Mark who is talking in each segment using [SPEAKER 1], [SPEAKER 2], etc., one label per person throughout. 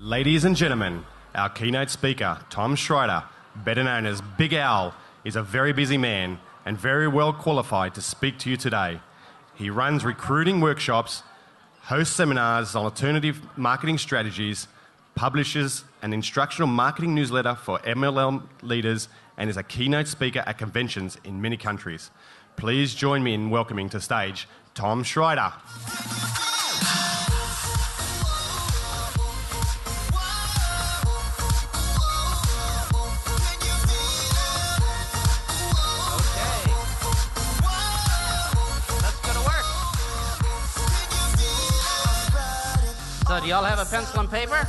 [SPEAKER 1] Ladies and gentlemen, our keynote speaker, Tom Schreider, better known as Big Al, is a very busy man and very well qualified to speak to you today. He runs recruiting workshops, hosts seminars on alternative marketing strategies, publishes an instructional marketing newsletter for MLM leaders, and is a keynote speaker at conventions in many countries. Please join me in welcoming to stage Tom Schreider.
[SPEAKER 2] So do y'all have a pencil and paper?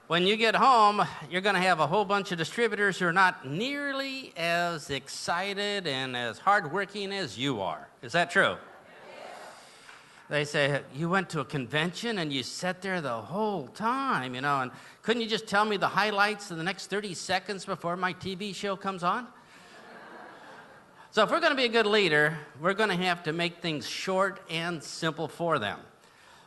[SPEAKER 2] When you get home, you're going to have a whole bunch of distributors who are not nearly as excited and as hardworking as you are. Is that true? They say, you went to a convention and you sat there the whole time, and couldn't you just tell me the highlights in the next 30 seconds before my TV show comes on? So if we're going to be a good leader, we're going to have to make things short and simple for them.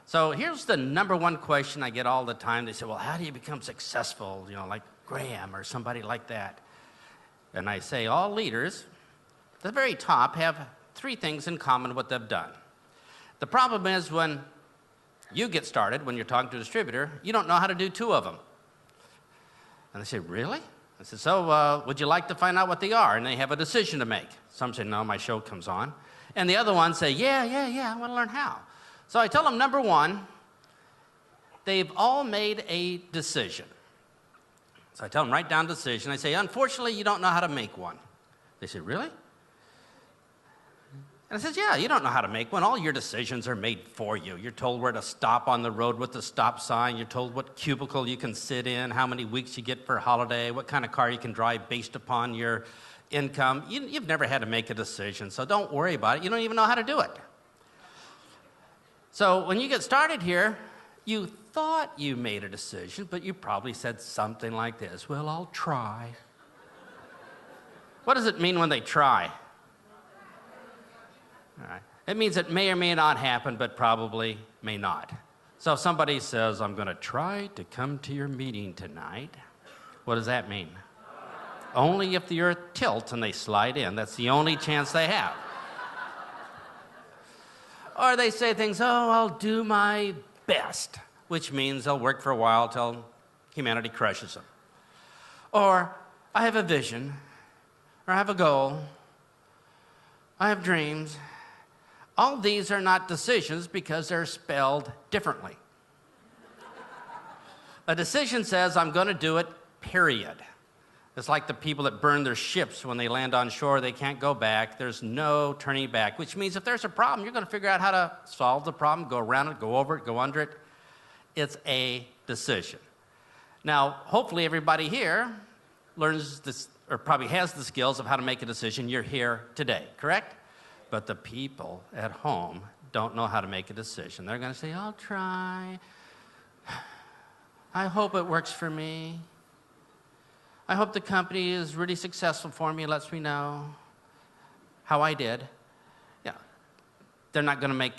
[SPEAKER 2] So here's the number one question I get all the time. They say, well, how do you become successful, like Graham or somebody like that? And I say, all leaders at the very top have three things in common what they've done. The problem is when you get started, when you're talking to a distributor, you don't know how to do two of them. And they say, really? I said, so would you like to find out what they are? And they have a decision to make. Some say, no, my show comes on. And the other ones say, yeah, I want to learn how. So I tell them, number one, they've all made a decision. So I tell them, write down decision. I say, unfortunately, you don't know how to make one. They say, really? And I says, yeah, you don't know how to make one. All your decisions are made for you. You're told where to stop on the road with the stop sign. You're told what cubicle you can sit in, how many weeks you get for holiday, what kind of car you can drive based upon your income. You've never had to make a decision, so don't worry about it. You don't even know how to do it. So when you get started here, you thought you made a decision, but you probably said something like this, well, I'll try. What does it mean when they try? All right. It means it may or may not happen, but probably may not. So if somebody says, I'm going to try to come to your meeting tonight, what does that mean? Only if the earth tilts and they slide in. That's the only chance they have. Or they say things, oh, I'll do my best, which means they'll work for a while till humanity crushes them. Or I have a vision, or I have a goal, I have dreams. All these are not decisions because they're spelled differently. A decision says, I'm going to do it, period. It's like the people that burn their ships when they land on shore. They can't go back. There's no turning back, which means if there's a problem, you're going to figure out how to solve the problem, go around it, go over it, go under it. It's a decision. Now, hopefully everybody here learns this, or probably has the skills of how to make a decision. You're here today, correct? But the people at home don't know how to make a decision. They're going to say, I'll try. I hope it works for me. I hope the company is really successful for me, lets me know how I did. Yeah, they're not going to make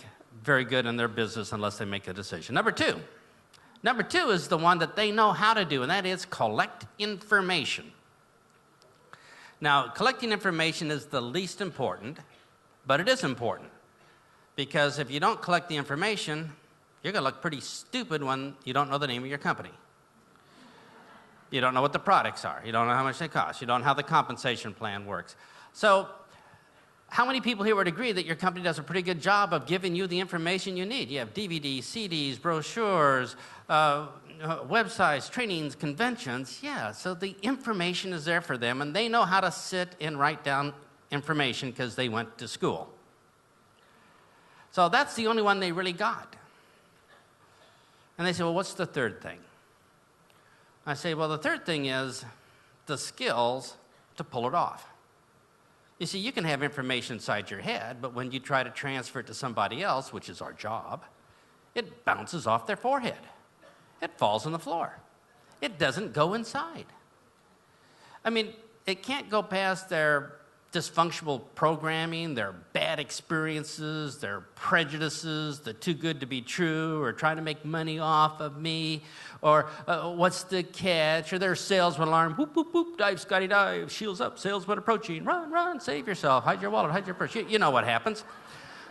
[SPEAKER 2] very good in their business unless they make a decision. Number two is the one that they know how to do, and that is collect information. Now, collecting information is the least important, but it is important, because if you don't collect the information, you're going to look pretty stupid when you don't know the name of your company. You don't know what the products are. You don't know how much they cost. You don't know how the compensation plan works. So how many people here would agree that your company does a pretty good job of giving you the information you need? You have DVDs, CDs, brochures, websites, trainings, conventions. Yeah, so the information is there for them, and they know how to sit and write down information because they went to school. So that's the only one they really got. And they say, well, what's the third thing? I say, well, the third thing is the skills to pull it off. You see, you can have information inside your head, but when you try to transfer it to somebody else, which is our job, it bounces off their forehead. It falls on the floor. It doesn't go inside. I mean, it can't go past their dysfunctional programming, their bad experiences, their prejudices, the too good to be true, or trying to make money off of me, or what's the catch, or their salesman alarm, whoop, whoop, whoop, dive, Scotty, dive, shields up, salesman approaching, run, run, save yourself, hide your wallet, hide your purse. You know what happens.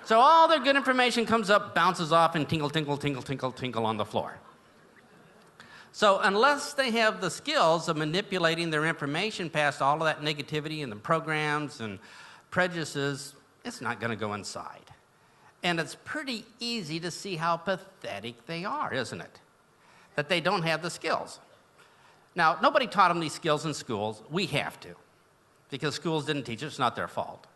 [SPEAKER 2] So all their good information comes up, bounces off, and tinkle, tinkle, tinkle, tinkle, tinkle on the floor. So unless they have the skills of manipulating their information past all of that negativity and the programs and prejudices, it's not going to go inside. And it's pretty easy to see how pathetic they are, isn't it? That they don't have the skills. Now, nobody taught them these skills in schools. We have to, because schools didn't teach it. It's not their fault.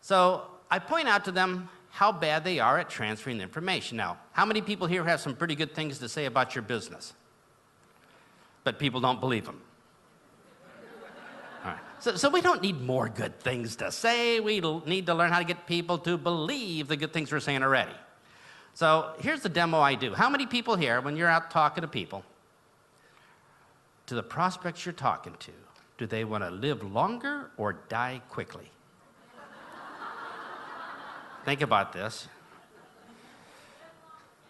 [SPEAKER 2] So I point out to them how bad they are at transferring the information. Now, how many people here have some pretty good things to say about your business? But people don't believe them. All right. So we don't need more good things to say. We need to learn how to get people to believe the good things we're saying already. So here's the demo I do. How many people here, when you're out talking to people, to the prospects you're talking to, do they want to live longer or die quickly? Think about this.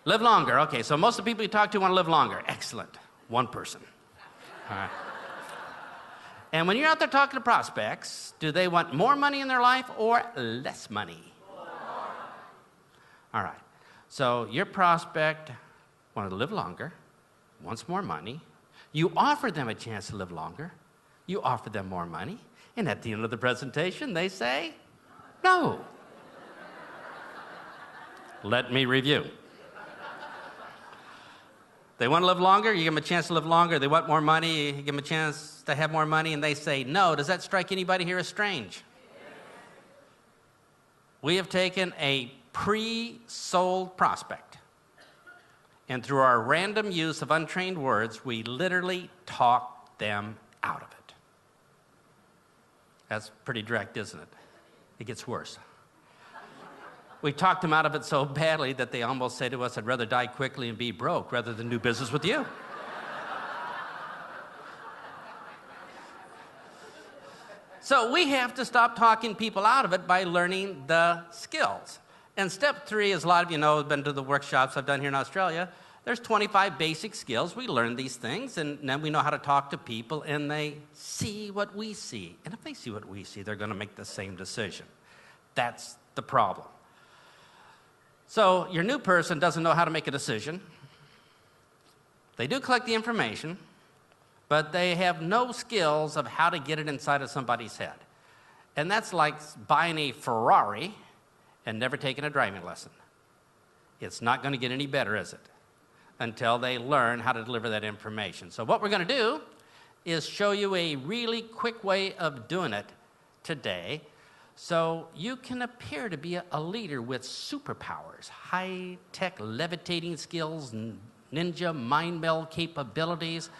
[SPEAKER 2] Live longer. Okay, so most of the people you talk to want to live longer. Excellent. One person. All right. And when you're out there talking to prospects, do they want more money in their life or less money? All right. So your prospect wanted to live longer, wants more money. You offer them a chance to live longer. You offer them more money. And at the end of the presentation, they say, no. Let me review. They want to live longer, you give them a chance to live longer. They want more money, you give them a chance to have more money, and they say no. Does that strike anybody here as strange? We have taken a pre-sold prospect, and through our random use of untrained words, we literally talk them out of it. That's pretty direct, isn't it? It gets worse. We talked them out of it so badly that they almost say to us, I'd rather die quickly and be broke rather than do business with you. So we have to stop talking people out of it by learning the skills. And step 3, as a lot of you know, have been to the workshops I've done here in Australia, there's 25 basic skills. We learn these things, and then we know how to talk to people, and they see what we see. And if they see what we see, they're going to make the same decision. That's the problem. So your new person doesn't know how to make a decision. They do collect the information, but they have no skills of how to get it inside of somebody's head. And that's like buying a Ferrari and never taking a driving lesson. It's not going to get any better, is it? Until they learn how to deliver that information. So what we're going to do is show you a really quick way of doing it today, so you can appear to be a leader with superpowers, high-tech levitating skills, ninja mind meld capabilities.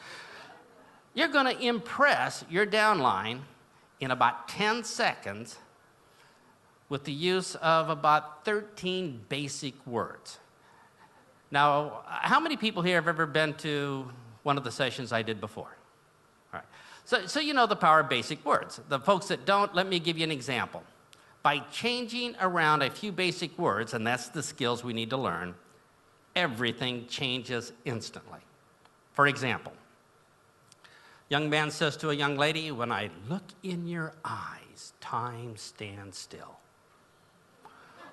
[SPEAKER 2] You're going to impress your downline in about 10 seconds with the use of about 13 basic words. Now, how many people here have ever been to one of the sessions I did before? All right. So you know the power of basic words. The folks that don't, let me give you an example. By changing around a few basic words, and that's the skills we need to learn, everything changes instantly. For example, young man says to a young lady, when I look in your eyes, time stands still.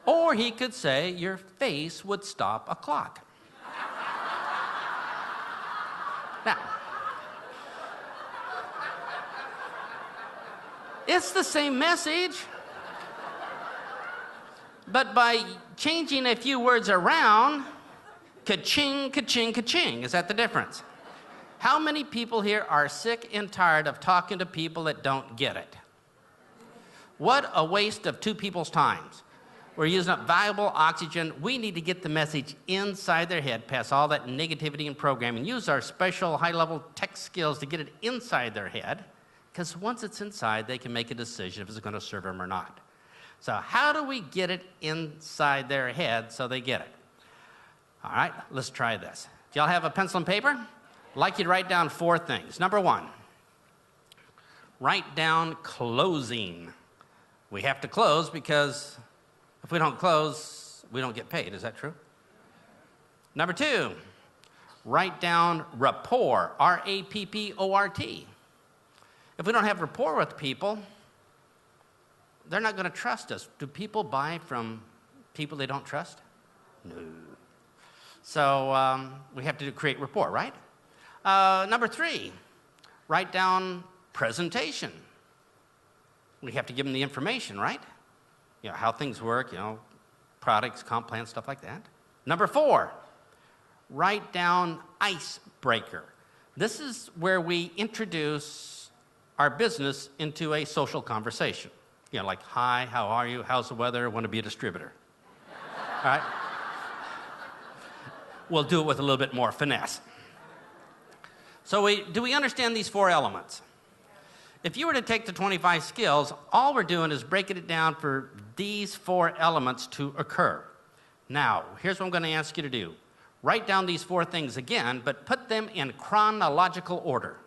[SPEAKER 2] Or he could say, your face would stop a clock. Now, it's the same message, but by changing a few words around, ka-ching, ka-ching, ka-ching. Is that the difference? How many people here are sick and tired of talking to people that don't get it? What a waste of two people's times. We're using up valuable oxygen. We need to get the message inside their head, past all that negativity and programming, use our special high-level tech skills to get it inside their head, because once it's inside, they can make a decision if it's going to serve them or not. So how do we get it inside their head so they get it? All right, let's try this. Do y'all have a pencil and paper? I'd like you to write down 4 things. Number 1, write down closing. We have to close because if we don't close, we don't get paid. Is that true? Number 2, write down rapport, R-A-P-P-O-R-T. If we don't have rapport with people, they're not going to trust us. Do people buy from people they don't trust? No. So we have to create rapport, right? Number 3, write down presentation. We have to give them the information, right? You know, how things work, you know, products, comp plans, stuff like that. Number 4, write down icebreaker. This is where we introduce our business into a social conversation. You know, like, hi, how are you? How's the weather? Want to be a distributor. All right? We'll do it with a little bit more finesse. So do we understand these 4 elements? If you were to take the 25 skills, all we're doing is breaking it down for these 4 elements to occur. Now, here's what I'm going to ask you to do. Write down these 4 things again, but put them in chronological order.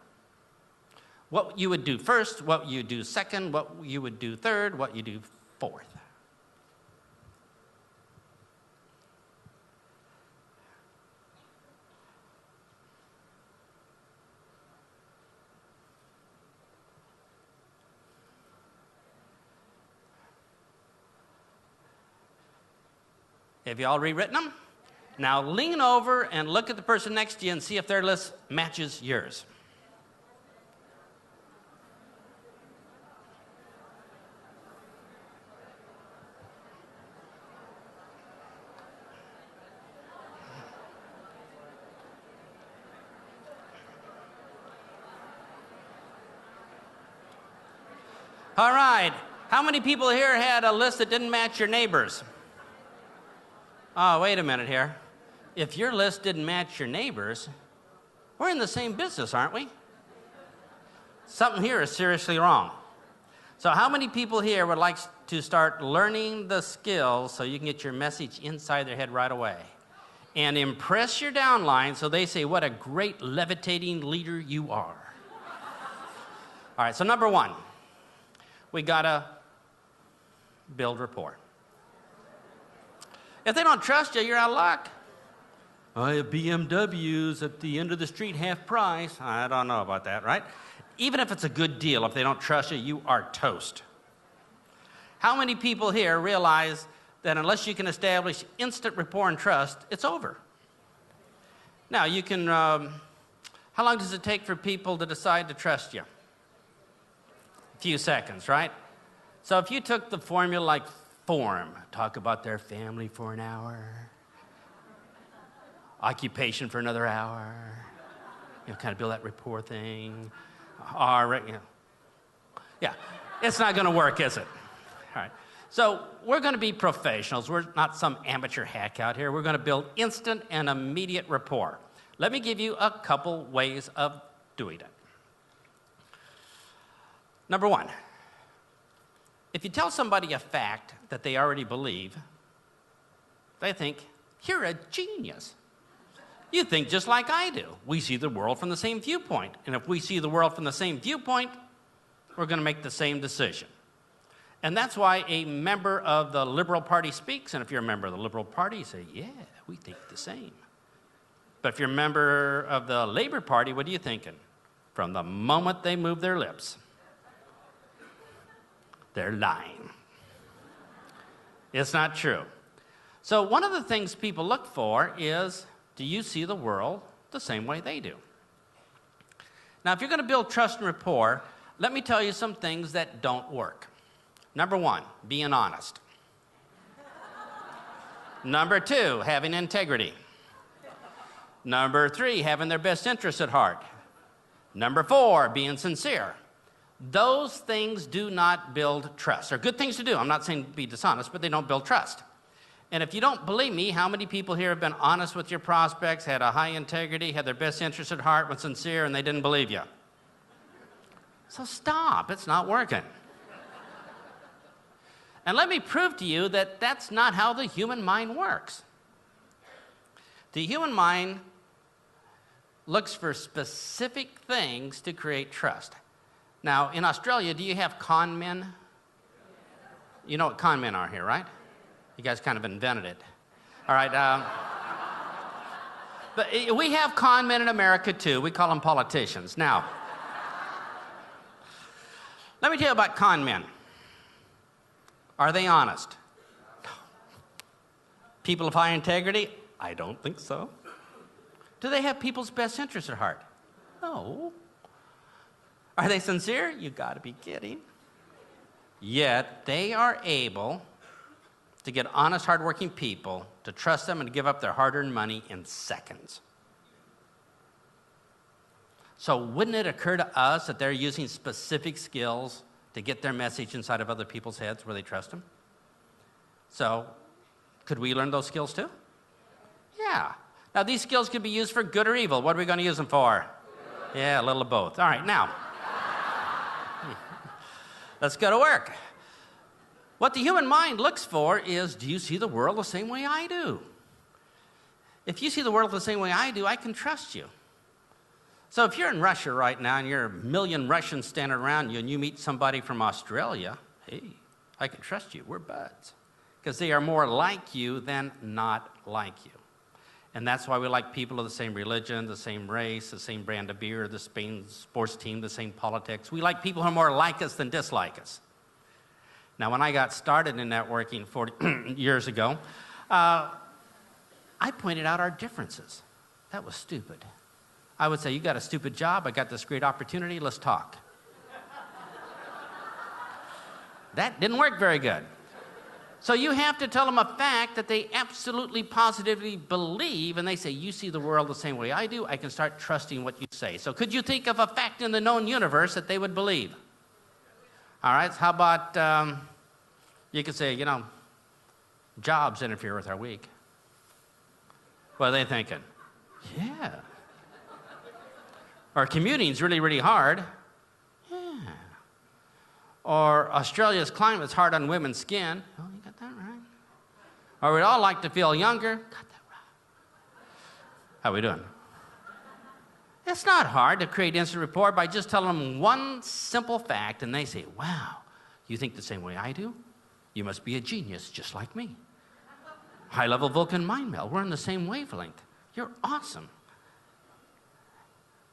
[SPEAKER 2] What you would do first, what you do second, what you would do third, what you do fourth. Have you all rewritten them? Now lean over and look at the person next to you and see if their list matches yours. All right, how many people here had a list that didn't match your neighbor's? Oh, wait a minute here. If your list didn't match your neighbor's, we're in the same business, aren't we? Something here is seriously wrong. So how many people here would like to start learning the skills so you can get your message inside their head right away? And impress your downline so they say, what a great levitating leader you are. All right, so number 1, we gotta build rapport. If they don't trust you, you're out of luck. I have BMWs at the end of the street, half price. I don't know about that, right? Even if it's a good deal, if they don't trust you, you are toast. How many people here realize that unless you can establish instant rapport and trust, it's over? Now, you can, how long does it take for people to decide to trust you? A few seconds, right? So if you took the formula like form, talk about their family for an hour, occupation for another hour, you know, kind of build that rapport thing. All right, you know. Yeah, it's not going to work, is it? All right. So we're going to be professionals. We're not some amateur hack out here. We're going to build instant and immediate rapport. Let me give you a couple ways of doing it. Number 1, if you tell somebody a fact that they already believe, they think, you're a genius. You think just like I do. We see the world from the same viewpoint. And if we see the world from the same viewpoint, we're going to make the same decision. And that's why a member of the Liberal Party speaks. And if you're a member of the Liberal Party, you say, yeah, we think the same. But if you're a member of the Labor Party, what are you thinking? From the moment they move their lips, they're lying. It's not true. So one of the things people look for is, do you see the world the same way they do? Now, if you're going to build trust and rapport, let me tell you some things that don't work. Number 1, being honest. Number 2, having integrity. Number 3, having their best interests at heart. Number 4, being sincere. Those things do not build trust. They're good things to do. I'm not saying be dishonest, but they don't build trust. And if you don't believe me, how many people here have been honest with your prospects, had a high integrity, had their best interest at heart, were sincere, and they didn't believe you? So stop. It's not working. And let me prove to you that that's not how the human mind works. The human mind looks for specific things to create trust. Now, in Australia, do you have con men? You know what con men are here, right? You guys kind of invented it. All right. But we have con men in America, too. We call them politicians. Now, let me tell you about con men. Are they honest? No. People of high integrity? I don't think so. Do they have people's best interests at heart? No. Are they sincere? You got to be kidding. Yet they are able to get honest, hardworking people to trust them and give up their hard-earned money in seconds. So wouldn't it occur to us that they're using specific skills to get their message inside of other people's heads where they trust them? So could we learn those skills too? Yeah. Now, these skills could be used for good or evil. What are we going to use them for? Yeah, a little of both. All right, now, let's go to work. What the human mind looks for is, do you see the world the same way I do? If you see the world the same way I do, I can trust you. So if you're in Russia right now and you're a million Russians standing around you and you meet somebody from Australia, hey, I can trust you. We're buds. Because they are more like you than not like you. And that's why we like people of the same religion, the same race, the same brand of beer, the same sports team, the same politics. We like people who are more like us than dislike us. Now, when I got started in networking 40 years ago, I pointed out our differences. That was stupid. I would say, you got a stupid job, I got this great opportunity, let's talk. That didn't work very good. So you have to tell them a fact that they absolutely positively believe, and they say, you see the world the same way I do, I can start trusting what you say. So could you think of a fact in the known universe that they would believe? All right, so how about, you could say, you know, jobs interfere with our week. What are they thinking? Yeah. Or commuting's really, really hard. Yeah. Or Australia's climate's hard on women's skin. Oh, you got that right. Or we'd all like to feel younger. Got that right. How we doing? It's not hard to create instant rapport by just telling them one simple fact, and they say, wow, you think the same way I do? You must be a genius just like me. High-level Vulcan mind meld. We're on the same wavelength. You're awesome.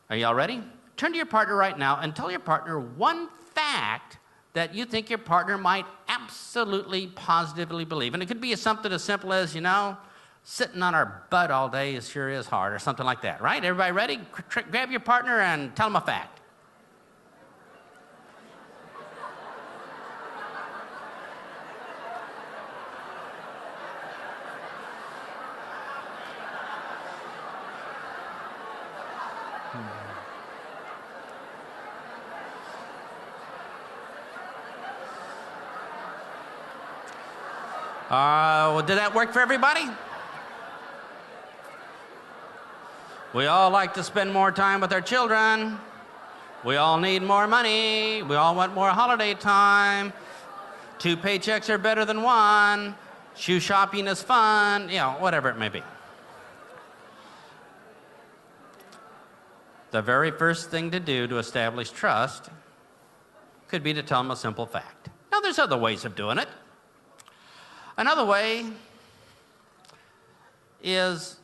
[SPEAKER 2] Are y'all ready? Turn to your partner right now and tell your partner one fact that you think your partner might absolutely, positively believe. And it could be something as simple as, you know, sitting on our butt all day sure is hard, or something like that, right? Everybody ready? Grab your partner and tell them a fact. Did that work for everybody? We all like to spend more time with our children. We all need more money. We all want more holiday time. 2 paychecks are better than 1. Shoe shopping is fun. You know, whatever it may be. The very first thing to do to establish trust could be to tell them a simple fact. Now, there's other ways of doing it. Another way is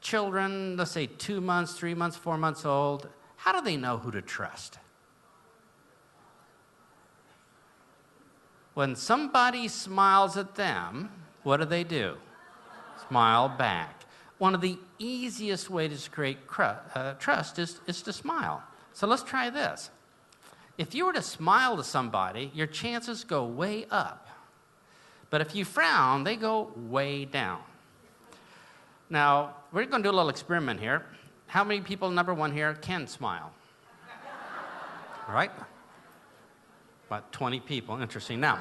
[SPEAKER 2] children, let's say 2 months, 3 months, 4 months old, how do they know who to trust? When somebody smiles at them, what do? Smile back. One of the easiest ways to create trust is to smile. So let's try this. If you were to smile to somebody, your chances go way up. But if you frown, they go way down. Now, we're going to do a little experiment here. How many people, number one here, can smile? All right? About 20 people. Interesting. Now,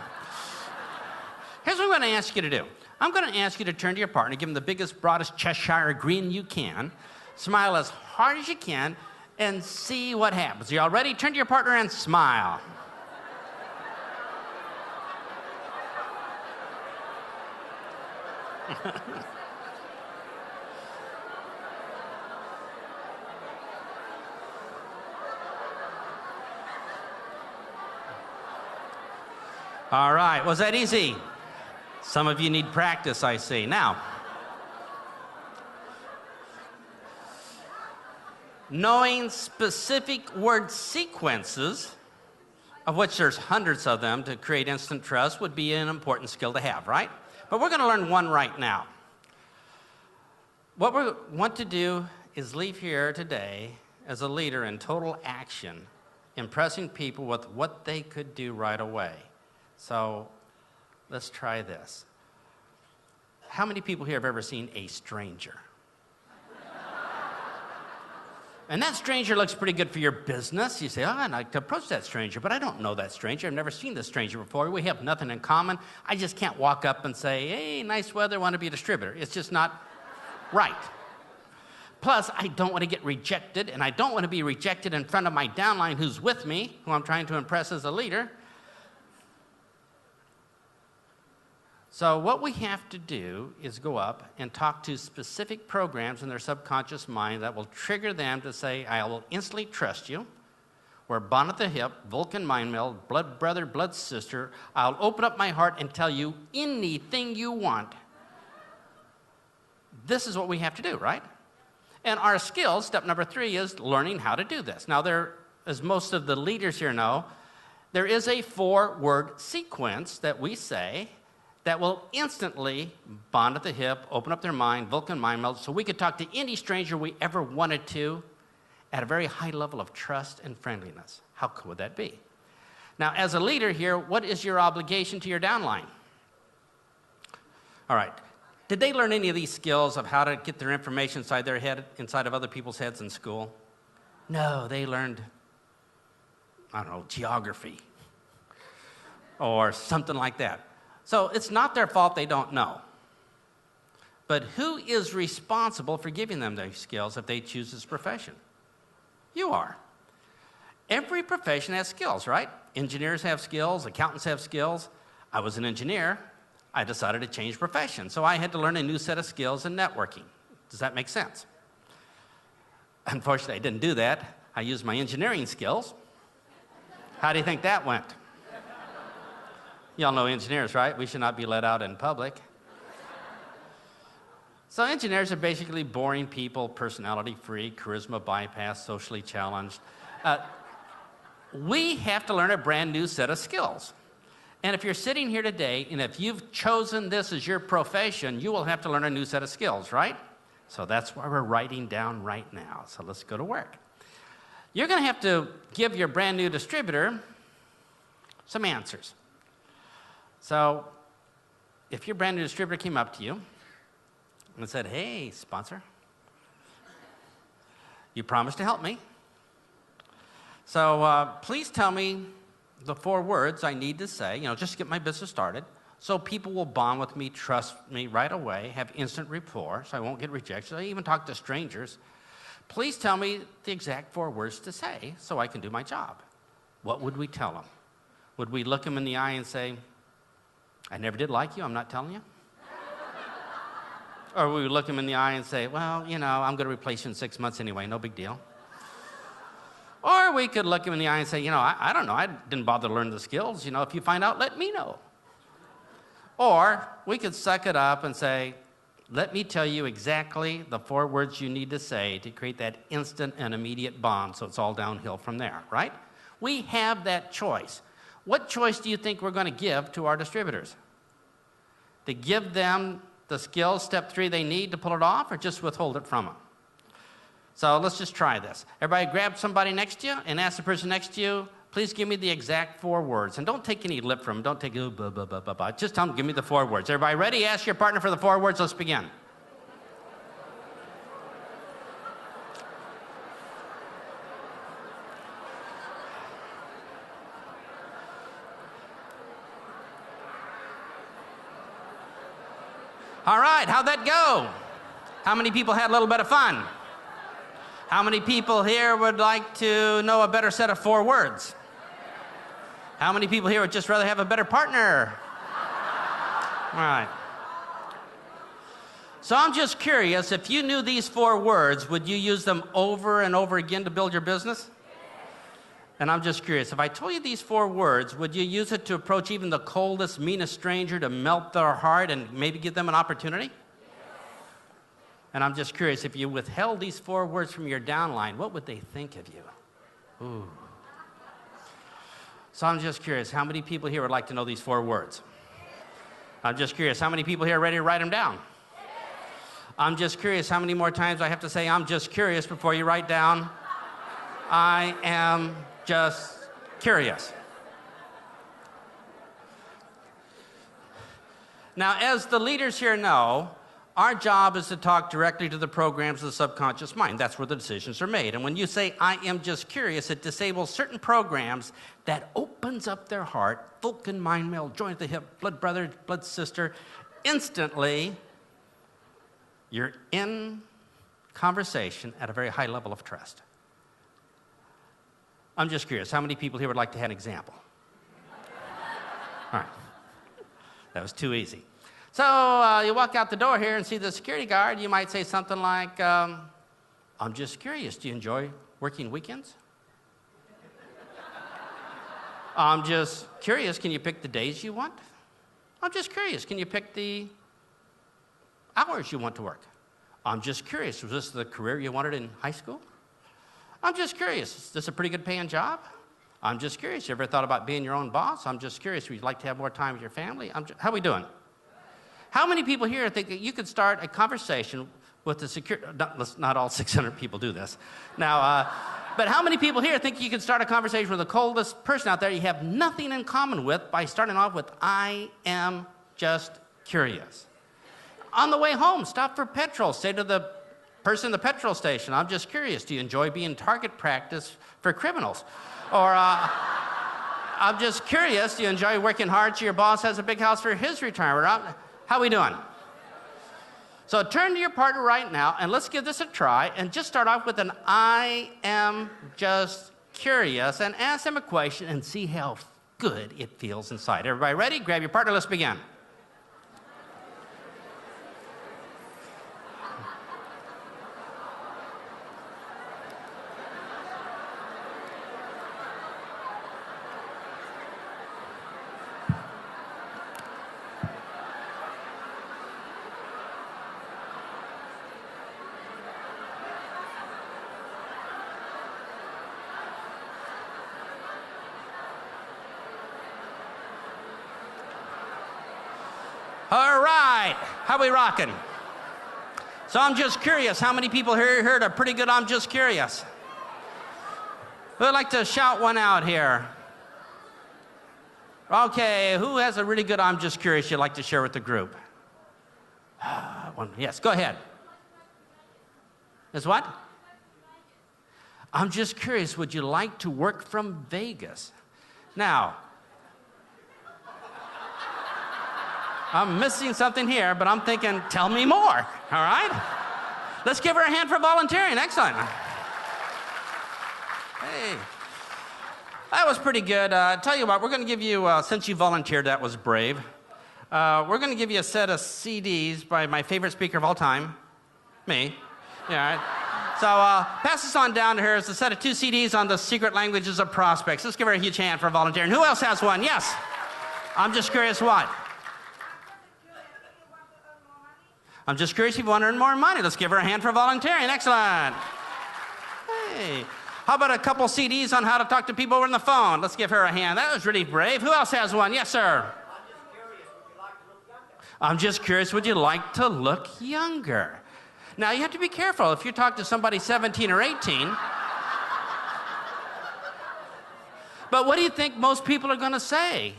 [SPEAKER 2] here's what I'm going to ask you to do. I'm going to ask you to turn to your partner, give them the biggest, broadest Cheshire grin you can, smile as hard as you can, and see what happens. Are you all ready? Turn to your partner and smile. All right, was that easy? Some of you need practice, I see. Now, knowing specific word sequences, of which there's hundreds of them to create instant trust, would be an important skill to have, right? But we're going to learn one right now. What we want to do is leave here today as a leader in total action, impressing people with what they could do right away. So let's try this. How many people here have ever seen a stranger? And that stranger looks pretty good for your business. You say, oh, I'd like to approach that stranger, but I don't know that stranger. I've never seen this stranger before. We have nothing in common. I just can't walk up and say, hey, nice weather, want to be a distributor. It's just not right. Plus, I don't want to get rejected, and I don't want to be rejected in front of my downline who's with me, who I'm trying to impress as a leader. So what we have to do is go up and talk to specific programs in their subconscious mind that will trigger them to say, I will instantly trust you. We're bond at the hip, Vulcan mind meld, blood brother, blood sister. I'll open up my heart and tell you anything you want. This is what we have to do, right? And our skills, step number 3, is learning how to do this. Now, as most of the leaders here know, there is a 4-word sequence that we say that will instantly bond at the hip, open up their mind, Vulcan mind meld, so we could talk to any stranger we ever wanted to at a very high level of trust and friendliness. How cool would that be? Now, as a leader here, what is your obligation to your downline? All right. Did they learn any of these skills of how to get their information inside their head, inside of other people's heads in school? No, they learned, I don't know, geography or something like that. So it's not their fault they don't know. But who is responsible for giving them those skills if they choose this profession? You are. Every profession has skills, right? Engineers have skills, accountants have skills. I was an engineer. I decided to change profession, so I had to learn a new set of skills in networking. Does that make sense? Unfortunately, I didn't do that. I used my engineering skills. How do you think that went? Y'all know engineers, right? We should not be let out in public. So engineers are basically boring people, personality-free, charisma bypass, socially challenged. We have to learn a brand new set of skills. And if you're sitting here today, and if you've chosen this as your profession, you will have to learn a new set of skills, right? So that's what we're writing down right now. So let's go to work. You're going to have to give your brand new distributor some answers. So if your brand new distributor came up to you and said, hey, sponsor, you promised to help me. So please tell me the 4 words I need to say, just to get my business started, so people will bond with me, trust me right away, have instant rapport, so I won't get rejected. I even talk to strangers. Please tell me the exact 4 words to say so I can do my job. What would we tell them? Would we look them in the eye and say, I never did like you, I'm not telling you? Or we would look them in the eye and say, well, I'm going to replace you in 6 months anyway, no big deal. Or we could look him in the eye and say, I don't know, I didn't bother to learn the skills. If you find out, let me know. Or we could suck it up and say, let me tell you exactly the 4 words you need to say to create that instant and immediate bond, so it's all downhill from there, right? We have that choice. What choice do you think we're going to give to our distributors? To give them the skills, step 3, they need to pull it off, or just withhold it from them? So let's just try this. Everybody grab somebody next to you and ask the person next to you, please give me the exact 4 words. And don't take any lip from them. Don't take, blah, blah, blah, blah, blah. Just tell them, give me the 4 words. Everybody ready? Ask your partner for the 4 words. Let's begin. All right, how'd that go? How many people had a little bit of fun? How many people here would like to know a better set of 4 words? How many people here would just rather have a better partner? All right. So I'm just curious, if you knew these 4 words, would you use them over and over again to build your business? And I'm just curious, if I told you these 4 words, would you use it to approach even the coldest, meanest stranger to melt their heart and maybe give them an opportunity? And I'm just curious, if you withheld these 4 words from your downline, what would they think of you? Ooh. So I'm just curious, how many people here would like to know these 4 words? I'm just curious, how many people here are ready to write them down? I'm just curious how many more times I have to say, I'm just curious, before you write down, I am just curious. Now, as the leaders here know, our job is to talk directly to the programs of the subconscious mind. That's where the decisions are made. And when you say, I am just curious, it disables certain programs that opens up their heart, Vulcan mind meld, joint at the hip, blood brother, blood sister. Instantly, you're in conversation at a very high level of trust. I'm just curious, how many people here would like to have an example? All right. That was too easy. So you walk out the door here and see the security guard. You might say something like, I'm just curious, do you enjoy working weekends? I'm just curious, can you pick the days you want? I'm just curious, can you pick the hours you want to work? I'm just curious, was this the career you wanted in high school? I'm just curious, is this a pretty good paying job? I'm just curious, you ever thought about being your own boss? I'm just curious, would you like to have more time with your family? How are we doing? How many people here think that you could start a conversation with the security, not all 600 people do this. Now, but how many people here think you could start a conversation with the coldest person out there you have nothing in common with by starting off with, I am just curious? On the way home, stop for petrol. Say to the person at the petrol station, I'm just curious, do you enjoy being target practice for criminals? Or, I'm just curious, do you enjoy working hard so your boss has a big house for his retirement? How are we doing? So turn to your partner right now, and let's give this a try, and just start off with an I am just curious, and ask them a question and see how good it feels inside. Everybody ready? Grab your partner, let's begin. All right, how we rocking? So I'm just curious, how many people here heard a pretty good I'm just curious? Who'd like to shout one out here? Okay, who has a really good I'm just curious you'd like to share with the group? One, yes, go ahead. Is what? I'm just curious, would you like to work from Vegas? Now, I'm missing something here, but I'm thinking, tell me more, all right? Let's give her a hand for volunteering. Excellent. Hey, that was pretty good. Tell you what, we're going to give you, since you volunteered, that was brave. We're going to give you a set of CDs by my favorite speaker of all time, me. Yeah, all right. So pass this on down to her. It's a set of 2 CDs on the secret languages of prospects. Let's give her a huge hand for volunteering. Who else has one? Yes. I'm just curious what? I'm just curious if you want to earn more money. Let's give her a hand for volunteering. Excellent. Hey. How about a couple CDs on how to talk to people over the phone? Let's give her a hand. That was really brave. Who else has one? Yes, sir. I'm just curious, would you like to look younger? Now, you have to be careful. If you talk to somebody 17 or 18, but what do you think most people are going to say?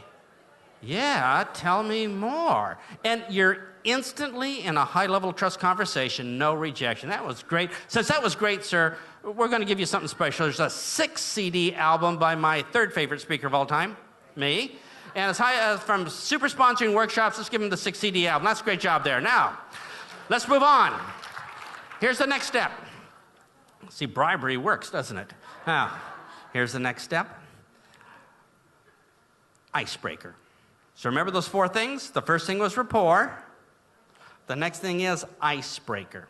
[SPEAKER 2] Yeah, tell me more. And you're instantly in a high-level trust conversation, no rejection. That was great. Since that was great, sir, we're going to give you something special. There's a 6-CD album by my 3rd favorite speaker of all time, me. And as high as from super sponsoring workshops, let's give him the 6-CD album. That's a great job there. Now, let's move on. Here's the next step. See, bribery works, doesn't it? Now, here's the next step. Icebreaker. So remember those 4 things? The first thing was rapport. The next thing is icebreaker.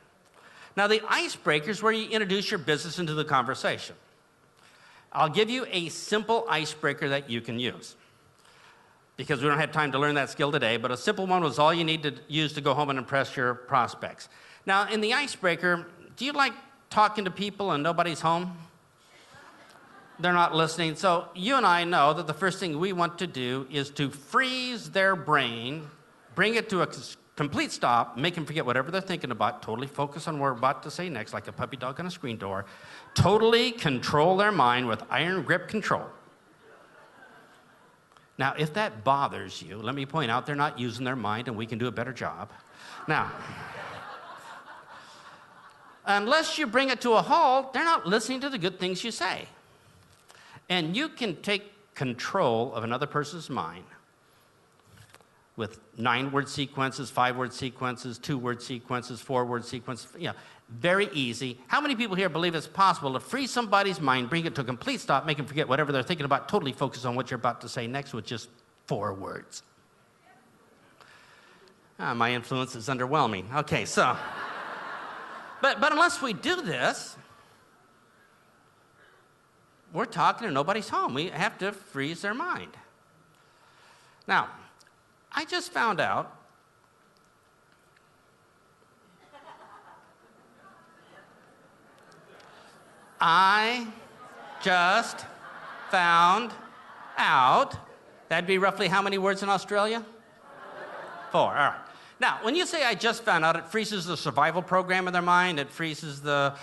[SPEAKER 2] Now, the icebreaker is where you introduce your business into the conversation. I'll give you a simple icebreaker that you can use, because we don't have time to learn that skill today, but a simple one was all you need to use to go home and impress your prospects. Now, in the icebreaker, do you like talking to people and nobody's home? They're not listening. So you and I know that the first thing we want to do is to freeze their brain, bring it to a complete stop, make them forget whatever they're thinking about, totally focus on what we're about to say next, like a puppy dog on a screen door, totally control their mind with iron grip control. Now, if that bothers you, let me point out they're not using their mind and we can do a better job. Now, unless you bring it to a halt, they're not listening to the good things you say. And you can take control of another person's mind with 9-word sequences, 5-word sequences, 2-word sequences, 4-word sequences. Very easy. How many people here believe it's possible to freeze somebody's mind, bring it to a complete stop, make them forget whatever they're thinking about, totally focus on what you're about to say next with just 4 words? My influence is underwhelming. Okay, so, but unless we do this, we're talking and nobody's home. We have to freeze their mind. Now, I just found out that'd be roughly how many words in Australia? 4, all right. Now, when you say I just found out, it freezes the survival program in their mind, it freezes the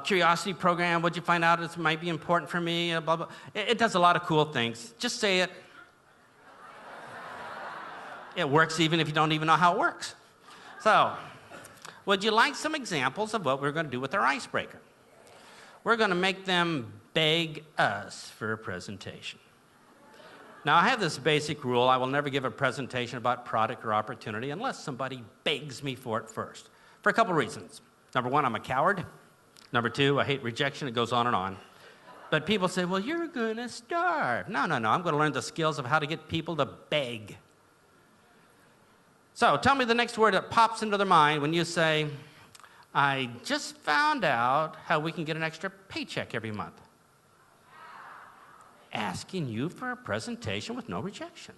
[SPEAKER 2] curiosity program. What'd you find out? It might be important for me, blah, blah. It does a lot of cool things. Just say it. It works even if you don't even know how it works. So, would you like some examples of what we're going to do with our icebreaker? We're going to make them beg us for a presentation. Now, I have this basic rule. I will never give a presentation about product or opportunity unless somebody begs me for it first, for a couple reasons. Number 1, I'm a coward. Number 2, I hate rejection. It goes on and on. But people say, well, you're going to starve. No. I'm going to learn the skills of how to get people to beg. So tell me the next word that pops into their mind when you say, I just found out how we can get an extra paycheck every month. Asking you for a presentation with no rejection.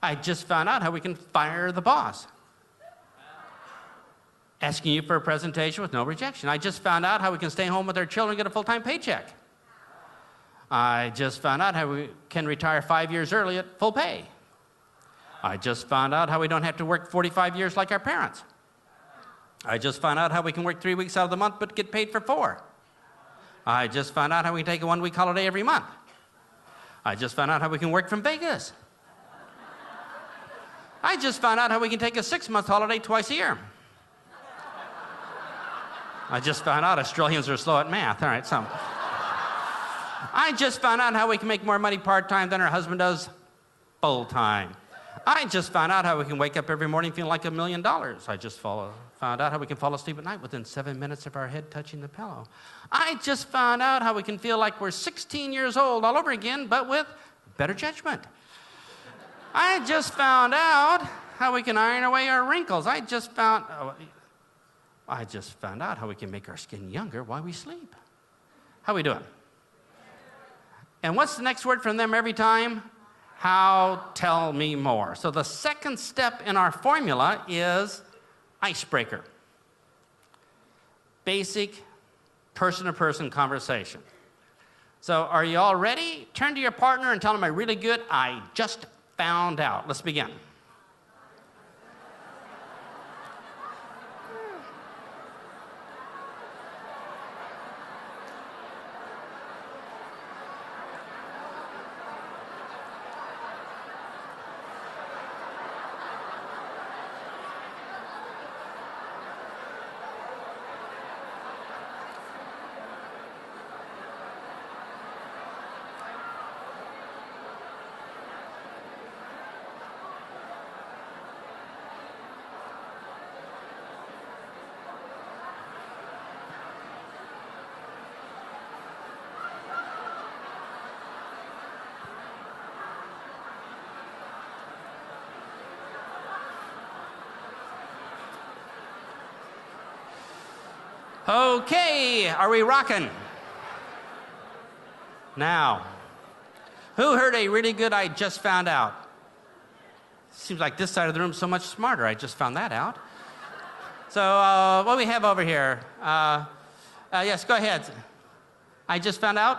[SPEAKER 2] I just found out how we can fire the boss. Asking you for a presentation with no rejection. I just found out how we can stay home with our children and get a full-time paycheck. I just found out how we can retire 5 years early at full pay. I just found out how we don't have to work 45 years like our parents. I just found out how we can work 3 weeks out of the month but get paid for 4. I just found out how we can take a 1-week holiday every month. I just found out how we can work from Vegas. I just found out how we can take a 6-month holiday twice a year. I just found out Australians are slow at math. All right, so. I just found out how we can make more money part-time than our husband does full-time. I just found out how we can wake up every morning feeling like $1 million. I just found out how we can fall asleep at night within 7 minutes of our head touching the pillow. I just found out how we can feel like we're 16 years old all over again, but with better judgment. I just found out how we can iron away our wrinkles. I just found out how we can make our skin younger while we sleep. How we doing? And what's the next word from them every time? How, tell me more. So the second step in our formula is icebreaker. Basic person-to-person conversation. So are you all ready? Turn to your partner and tell them I'm really good. I just found out. Let's begin. Okay, are we rocking? Now, who heard a really good I just found out? Seems like this side of the room is so much smarter. I just found that out. So what do we have over here? Yes, go ahead. I just found out?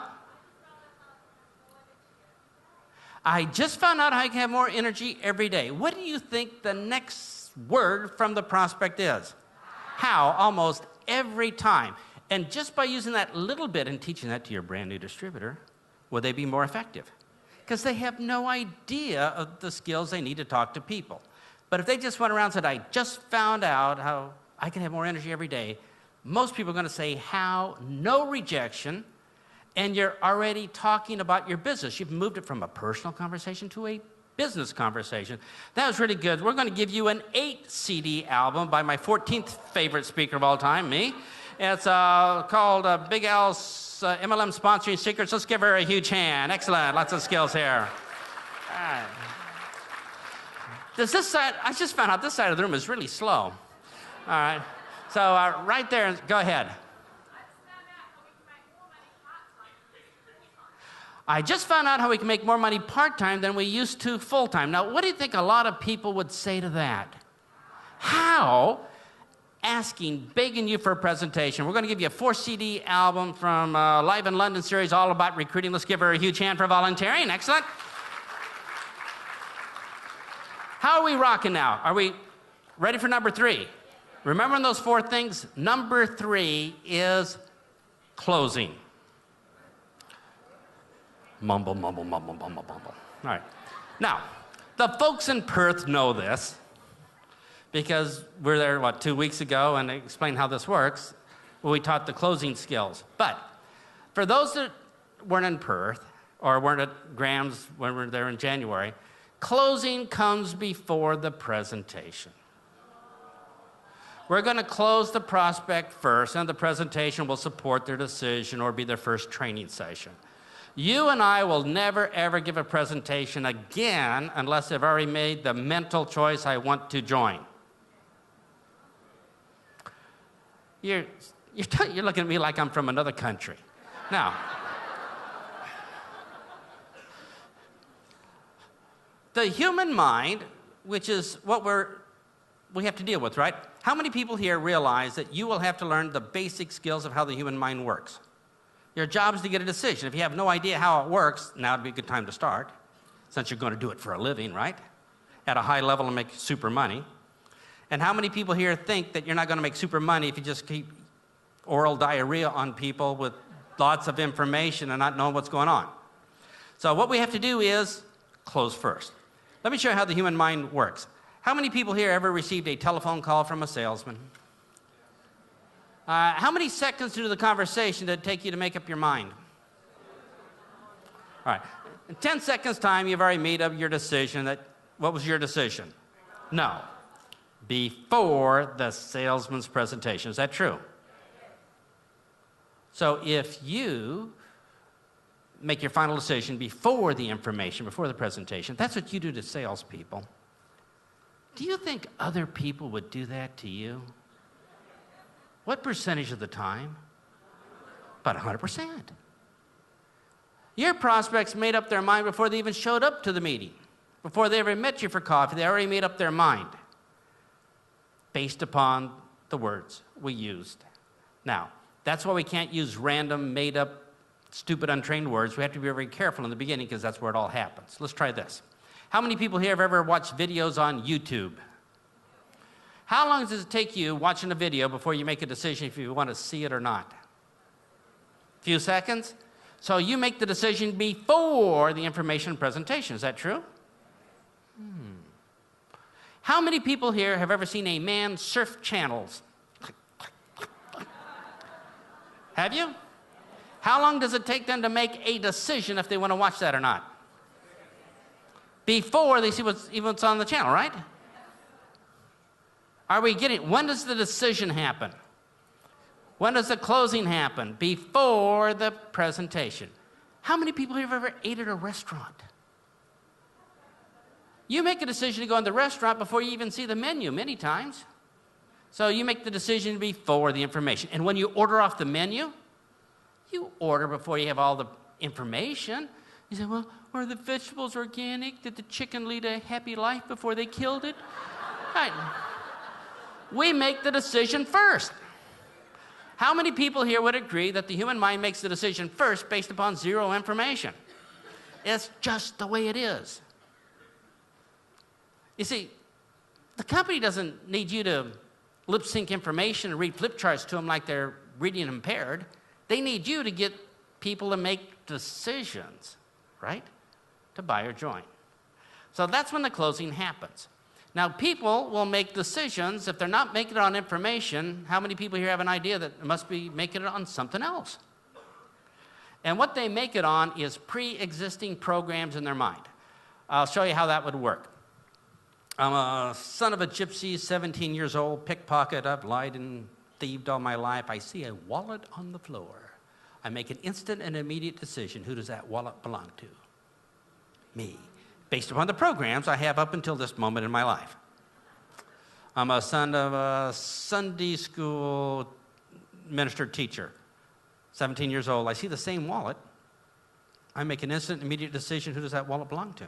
[SPEAKER 2] I just found out I can have more energy every day. What do you think the next word from the prospect is? How, almost every time. And just by using that little bit and teaching that to your brand new distributor, will they be more effective? Because they have no idea of the skills they need to talk to people. But if they just went around and said, I just found out how I can have more energy every day, most people are going to say how, no rejection, and you're already talking about your business. You've moved it from a personal conversation to a business conversation. That was really good. We're going to give you an 8-CD album by my 14th favorite speaker of all time, me. It's called Big Al's MLM Sponsoring Secrets. Let's give her a huge hand. Excellent. Lots of skills here. All right. Does this side, I just found out this side of the room is really slow. All right. So right there, go ahead. I just found out how we can make more money part-time than we used to full-time. Now, what do you think a lot of people would say to that? How? Asking, begging you for a presentation. We're going to give you a 4-CD album from Live in London series all about recruiting. Let's give her a huge hand for volunteering. Excellent. How are we rocking now? Are we ready for number 3? Remembering those 4 things? Number 3 is closing. Mumble, mumble, mumble, mumble, mumble. All right. Now, the folks in Perth know this because we're there, 2 weeks ago, and I explained how this works. Well, we taught the closing skills. But for those that weren't in Perth or weren't at Graham's when we were there in January, closing comes before the presentation. We're going to close the prospect first, and the presentation will support their decision or be their first training session. You and I will never, ever give a presentation again unless they've already made the mental choice, I want to join. You're looking at me like I'm from another country. Now, the human mind, which is what we have to deal with, right? How many people here realize that you will have to learn the basic skills of how the human mind works? Your job is to get a decision. If you have no idea how it works, now would be a good time to start, since you're going to do it for a living, right? At a high level and make super money. And how many people here think that you're not going to make super money if you just keep oral diarrhea on people with lots of information and not knowing what's going on? So what we have to do is close first. Let me show you how the human mind works. How many people here ever received a telephone call from a salesman? How many seconds into the conversation did it take you to make up your mind? All right. In 10 seconds' time, you've already made up your decision. What was your decision? No. Before the salesman's presentation. Is that true? So if you make your final decision before the information, before the presentation, that's what you do to salespeople. Do you think other people would do that to you? What percentage of the time? About 100%. Your prospects made up their mind before they even showed up to the meeting. Before they ever met you for coffee, they already made up their mind based upon the words we used. Now, that's why we can't use random, made-up, stupid, untrained words. We have to be very careful in the beginning because that's where it all happens. Let's try this. How many people here have ever watched videos on YouTube? How long does it take you watching a video before you make a decision if you want to see it or not? A few seconds? So you make the decision before the information presentation. Is that true? How many people here have ever seen a man surf channels? Have you? How long does it take them to make a decision if they want to watch that or not? Before they see what's on the channel, right? Are we getting, when does the decision happen? When does the closing happen? Before the presentation. How many people here have ever ate at a restaurant? You make a decision to go in the restaurant before you even see the menu many times. So you make the decision before the information. And when you order off the menu, you order before you have all the information. You say, well, are the vegetables organic? Did the chicken lead a happy life before they killed it? Right. We make the decision first. How many people here would agree that the human mind makes the decision first based upon zero information? It's just the way it is. You see, the company doesn't need you to lip sync information and read flip charts to them like they're reading impaired. They need you to get people to make decisions, right? To buy or join. So that's when the closing happens. Now, people will make decisions. If they're not making it on information, how many people here have an idea that they must be making it on something else? And what they make it on is pre-existing programs in their mind. I'll show you how that would work. I'm a son of a gypsy, 17 years old, pickpocket. I've lied and thieved all my life. I see a wallet on the floor. I make an instant and immediate decision. Who does that wallet belong to? Me. Based upon the programs I have up until this moment in my life. I'm a son of a Sunday school minister teacher, 17 years old. I see the same wallet. I make an instant, immediate decision. Who does that wallet belong to?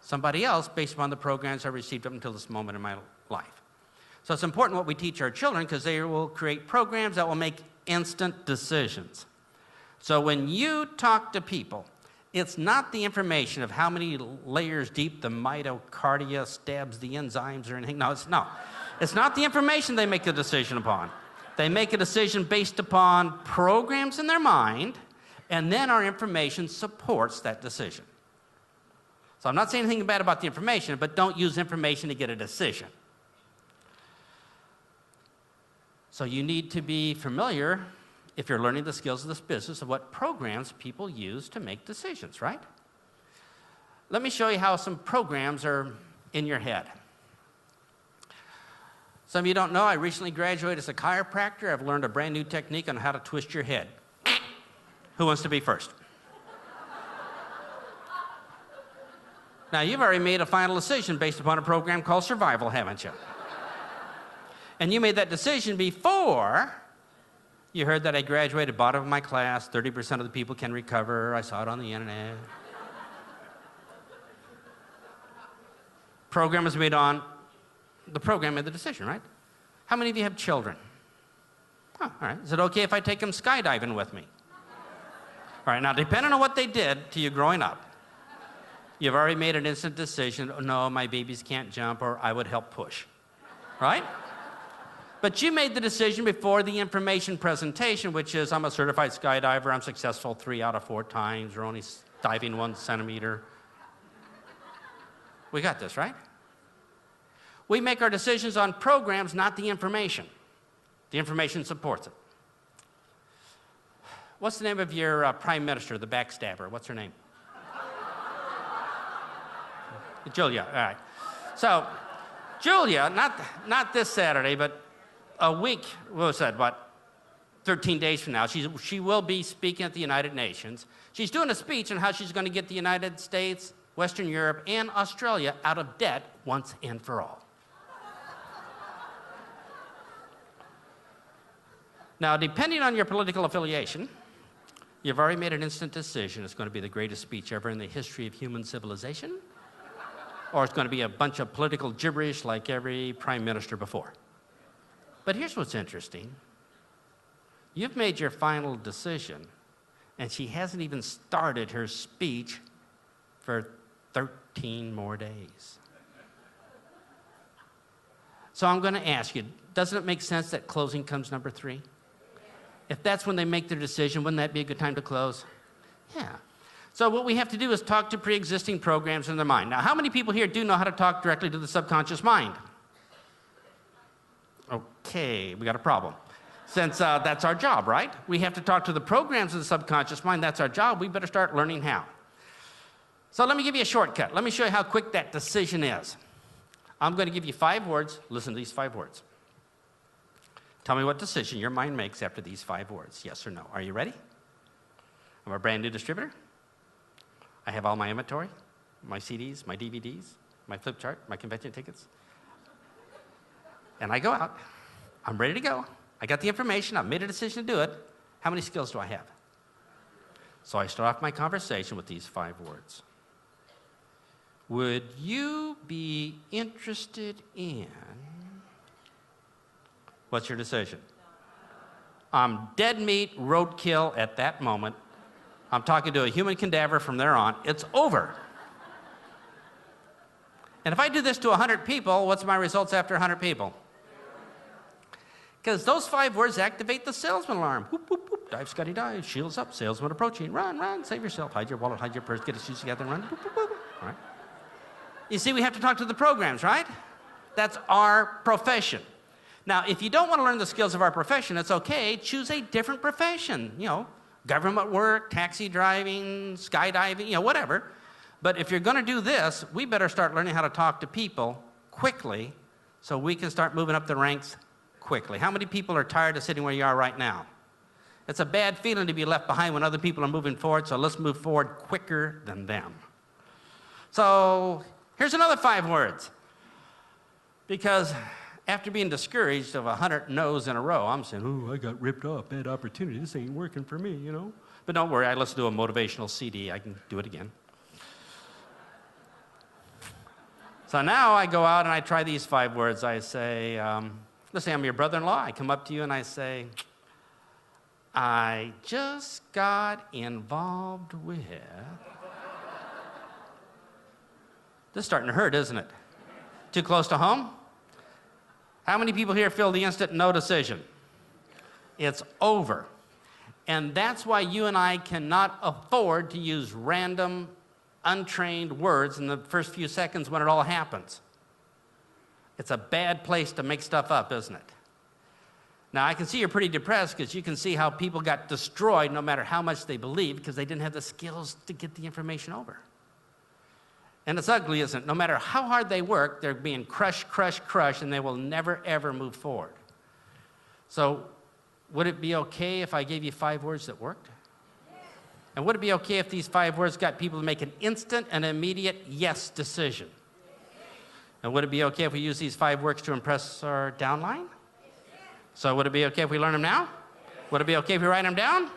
[SPEAKER 2] Somebody else, based upon the programs I received up until this moment in my life. So it's important what we teach our children because they will create programs that will make instant decisions. So when you talk to people, it's not the information of how many layers deep the mitochondria stabs the enzymes or anything. No. It's not the information they make a decision upon. They make a decision based upon programs in their mind, and then our information supports that decision. So I'm not saying anything bad about the information, but don't use information to get a decision. So you need to be familiar, if you're learning the skills of this business, of what programs people use to make decisions, right? Let me show you how some programs are in your head. Some of you don't know, I recently graduated as a chiropractor. I've learned a brand new technique on how to twist your head. Who wants to be first? Now, you've already made a final decision based upon a program called Survival, haven't you? And you made that decision before you heard that I graduated bottom of my class, 30% of the people can recover. I saw it on the internet. Program was made on, the program made the decision, right? How many of you have children? Oh, all right. Is it okay if I take them skydiving with me? All right, now depending on what they did to you growing up, you've already made an instant decision. Oh, no, my babies can't jump, or I would help push, right? But you made the decision before the information presentation, which is I'm a certified skydiver, I'm successful 3 out of 4 times, we're only diving 1 centimeter. We got this, right? We make our decisions on programs, not the information. The information supports it. What's the name of your prime minister, the backstabber? What's her name? Julia, all right. So, Julia, not this Saturday, but a week, what was that, 13 days from now, she will be speaking at the United Nations. She's doing a speech on how she's going to get the United States, Western Europe, and Australia out of debt once and for all. Now, depending on your political affiliation, you've already made an instant decision. It's going to be the greatest speech ever in the history of human civilization, or it's going to be a bunch of political gibberish like every prime minister before. But here's what's interesting. You've made your final decision, and she hasn't even started her speech for 13 more days. So I'm going to ask you, doesn't it make sense that closing comes number 3? If that's when they make their decision, wouldn't that be a good time to close? Yeah. So what we have to do is talk to pre-existing programs in their mind. Now, how many people here do know how to talk directly to the subconscious mind? Okay, we got a problem. Since that's our job, right? We have to talk to the programs of the subconscious mind. That's our job. We better start learning how. So let me give you a shortcut. Let me show you how quick that decision is. I'm going to give you 5 words. Listen to these 5 words. Tell me what decision your mind makes after these 5 words. Yes or no. Are you ready? I'm a brand new distributor. I have all my inventory, my CDs, my DVDs, my flip chart, my convention tickets. And I go out. I'm ready to go. I got the information. I've made a decision to do it. How many skills do I have? So I start off my conversation with these 5 words. Would you be interested in... What's your decision? I'm dead meat, roadkill at that moment. I'm talking to a human cadaver from there on. It's over. And if I do this to 100 people, what's my results after 100 people? Because those 5 words activate the salesman alarm. Whoop, whoop, whoop. Dive, Scotty, dive. Shields up. Salesman approaching. Run, run. Save yourself. Hide your wallet. Hide your purse. Get your shoes together and run. Whoop, whoop, whoop. All right. You see, we have to talk to the programs, right? That's our profession. Now, if you don't want to learn the skills of our profession, it's okay. Choose a different profession. You know, government work, taxi driving, skydiving, you know, whatever. But if you're going to do this, we better start learning how to talk to people quickly so we can start moving up the ranks quickly. How many people are tired of sitting where you are right now? It's a bad feeling to be left behind when other people are moving forward, so let's move forward quicker than them. So here's another 5 words. Because after being discouraged of 100 no's in a row, I'm saying, oh, I got ripped off, bad opportunity. This ain't working for me, you know. But don't worry, I listen to a motivational CD. I can do it again. So now I go out and I try these 5 words. I say, let's say I'm your brother-in-law. I come up to you and I say, I just got involved with... This is starting to hurt, isn't it? Too close to home? How many people here feel the instant no decision? It's over. And that's why you and I cannot afford to use random, untrained words in the first few seconds when it all happens. It's a bad place to make stuff up, isn't it? Now, I can see you're pretty depressed because you can see how people got destroyed no matter how much they believed because they didn't have the skills to get the information over. And it's ugly, isn't it? No matter how hard they work, they're being crushed, crushed, crushed, and they will never, ever move forward. So would it be okay if I gave you 5 words that worked? And would it be okay if these 5 words got people to make an instant and immediate yes decision? And would it be okay if we use these 5 words to impress our downline? So would it be okay if we learn them now? Would it be okay if we write them down?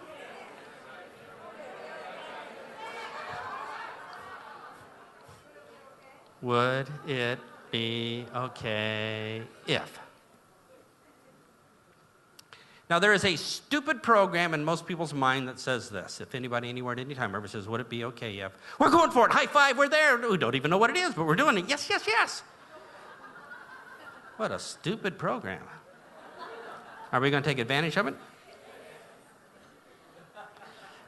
[SPEAKER 2] Would it be okay if? Now, there is a stupid program in most people's mind that says this. If anybody, anywhere, at any time ever says, would it be okay if? We're going for it. High five. We're there. We don't even know what it is, but we're doing it. Yes, yes, yes. What a stupid program. Are we going to take advantage of it?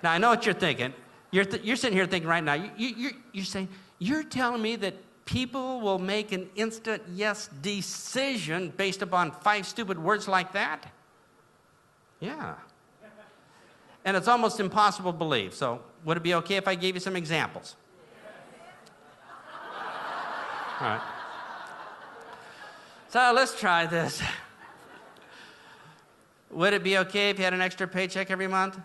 [SPEAKER 2] Now, I know what you're thinking. You're sitting here thinking right now, you're saying, you're telling me that people will make an instant yes decision based upon 5 stupid words like that? Yeah. And it's almost impossible to believe. So would it be okay if I gave you some examples? All right. So let's try this. Would it be okay if you had an extra paycheck every month?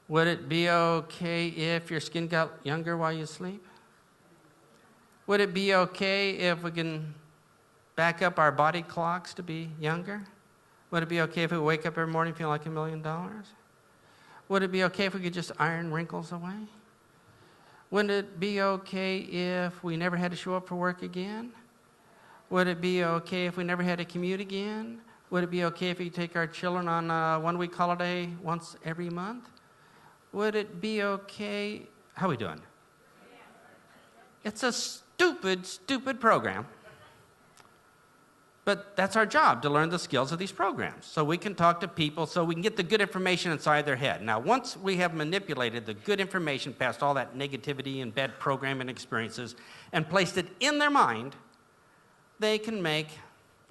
[SPEAKER 2] Would it be okay if your skin got younger while you sleep? Would it be okay if we can back up our body clocks to be younger? Would it be okay if we wake up every morning feeling like $1 million? Would it be okay if we could just iron wrinkles away? Would it be okay if we never had to show up for work again? Would it be okay if we never had to commute again? Would it be okay if we take our children on a 1-week holiday once every month? Would it be okay? How are we doing? It's a stupid, stupid program. But that's our job, to learn the skills of these programs. So we can talk to people, so we can get the good information inside their head. Now, once we have manipulated the good information past all that negativity and bad programming experiences and placed it in their mind, they can make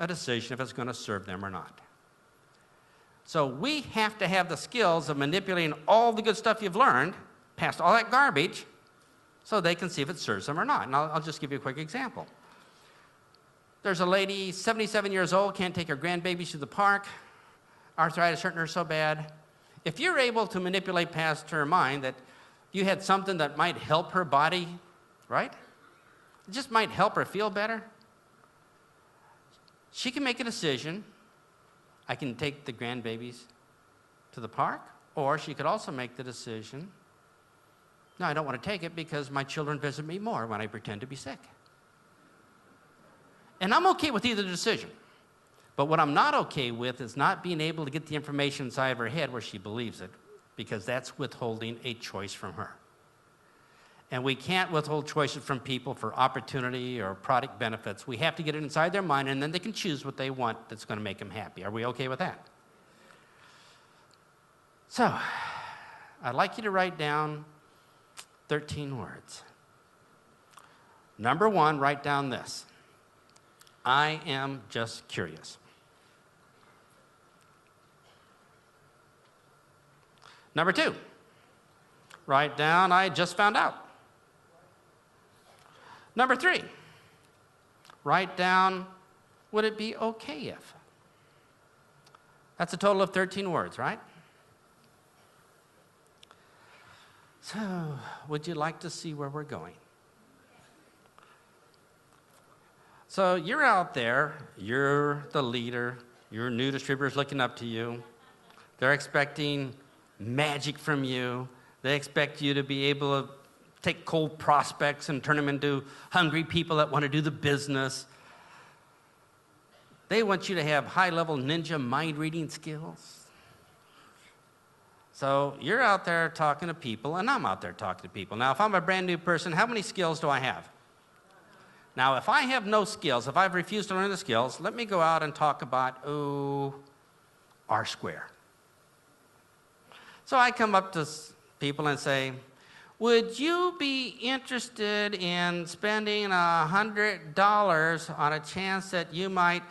[SPEAKER 2] a decision if it's going to serve them or not. So we have to have the skills of manipulating all the good stuff you've learned past all that garbage so they can see if it serves them or not. And I'll just give you a quick example. There's a lady, 77 years old, can't take her grandbabies to the park. Arthritis hurting her so bad. If you're able to manipulate past her mind that you had something that might help her body, right? It just might help her feel better. She can make a decision. I can take the grandbabies to the park, Or she could also make the decision, no, I don't want to take it because my children visit me more when I pretend to be sick. And I'm okay with either decision. But what I'm not okay with is not being able to get the information inside of her head where she believes it, because that's withholding a choice from her. And we can't withhold choices from people for opportunity or product benefits. We have to get it inside their mind, and then they can choose what they want that's going to make them happy. Are we okay with that? So, I'd like you to write down 13 words. Number one, write down this: I am just curious. Number two, write down, I just found out. Number three, write down, would it be okay if? That's a total of 13 words, right? So, would you like to see where we're going? So, you're out there, you're the leader, your new distributor's looking up to you. They're expecting magic from you. They expect you to be able to take cold prospects and turn them into hungry people that want to do the business. They want you to have high-level ninja mind-reading skills. So you're out there talking to people, and I'm out there talking to people. Now, if I'm a brand new person, how many skills do I have? Now, if I have no skills, if I've refused to learn the skills, let me go out and talk about, R square. So I come up to people and say, would you be interested in spending $100 on a chance that you might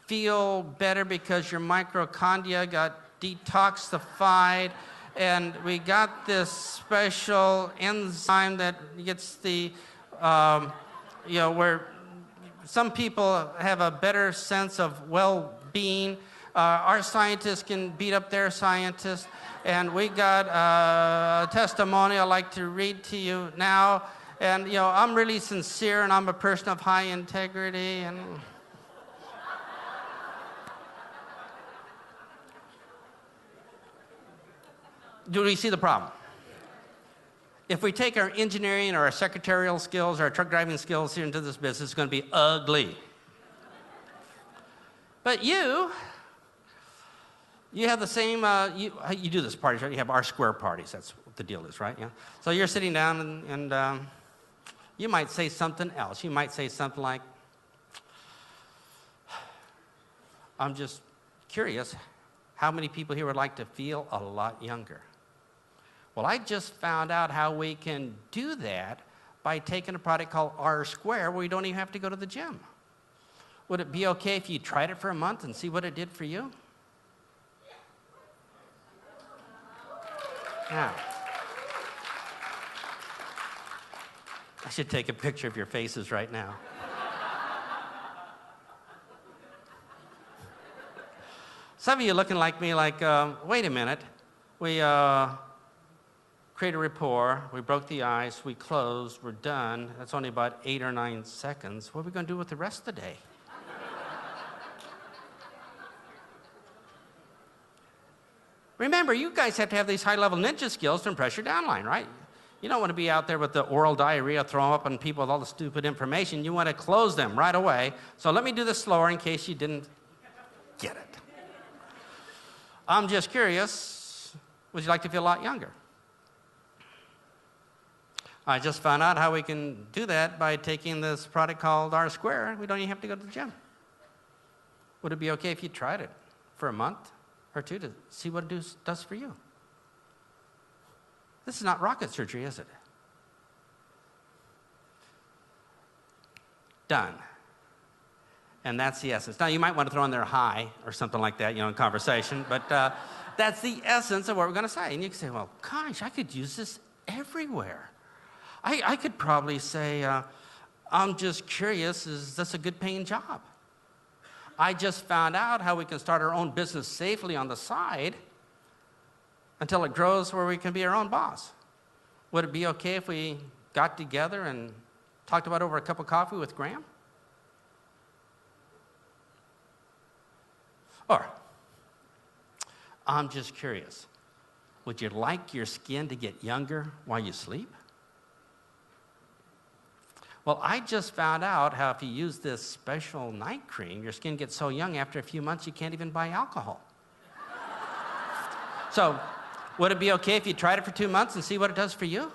[SPEAKER 2] feel better because your mitochondria got detoxified, and we got this special enzyme that gets the, where some people have a better sense of well-being. Our scientists can beat up their scientists. And we got a testimony I'd like to read to you now. And, I'm really sincere, and I'm a person of high integrity. And do we see the problem? If we take our engineering or our secretarial skills or our truck driving skills here into this business, it's going to be ugly. But you have the same, you do this parties, right? You have R square parties. That's what the deal is, right? Yeah. So you're sitting down and you might say something else. You might say something like, I'm just curious, how many people here would like to feel a lot younger? Well, I just found out how we can do that by taking a product called R square, where you don't even have to go to the gym. Would it be okay if you tried it for a month and see what it did for you? Now, I should take a picture of your faces right now. Some of you looking like me like, wait a minute. We created a rapport, we broke the ice, we closed, we're done. That's only about 8 or 9 seconds. What are we going to do with the rest of the day? Remember, you guys have to have these high-level ninja skills to impress your downline, right? You don't want to be out there with the oral diarrhea throwing up on people with all the stupid information. You want to close them right away. So let me do this slower in case you didn't get it. I'm just curious, would you like to feel a lot younger? I just found out how we can do that by taking this product called R square. We don't even have to go to the gym. Would it be okay if you tried it for a month or two to see what it does for you? This is not rocket surgery, is it? Done. And that's the essence. Now, you might want to throw in there hi or something like that, in conversation, but that's the essence of what we're going to say. And you can say, well, gosh, I could use this everywhere. I could probably say, I'm just curious, is this a good paying job? I just found out how we can start our own business safely on the side until it grows where we can be our own boss. Would it be okay if we got together and talked about over a cup of coffee with Graham? Or, I'm just curious. Would you like your skin to get younger while you sleep? Well, I just found out how if you use this special night cream, your skin gets so young after a few months you can't even buy alcohol. So, would it be okay if you tried it for 2 months and see what it does for you?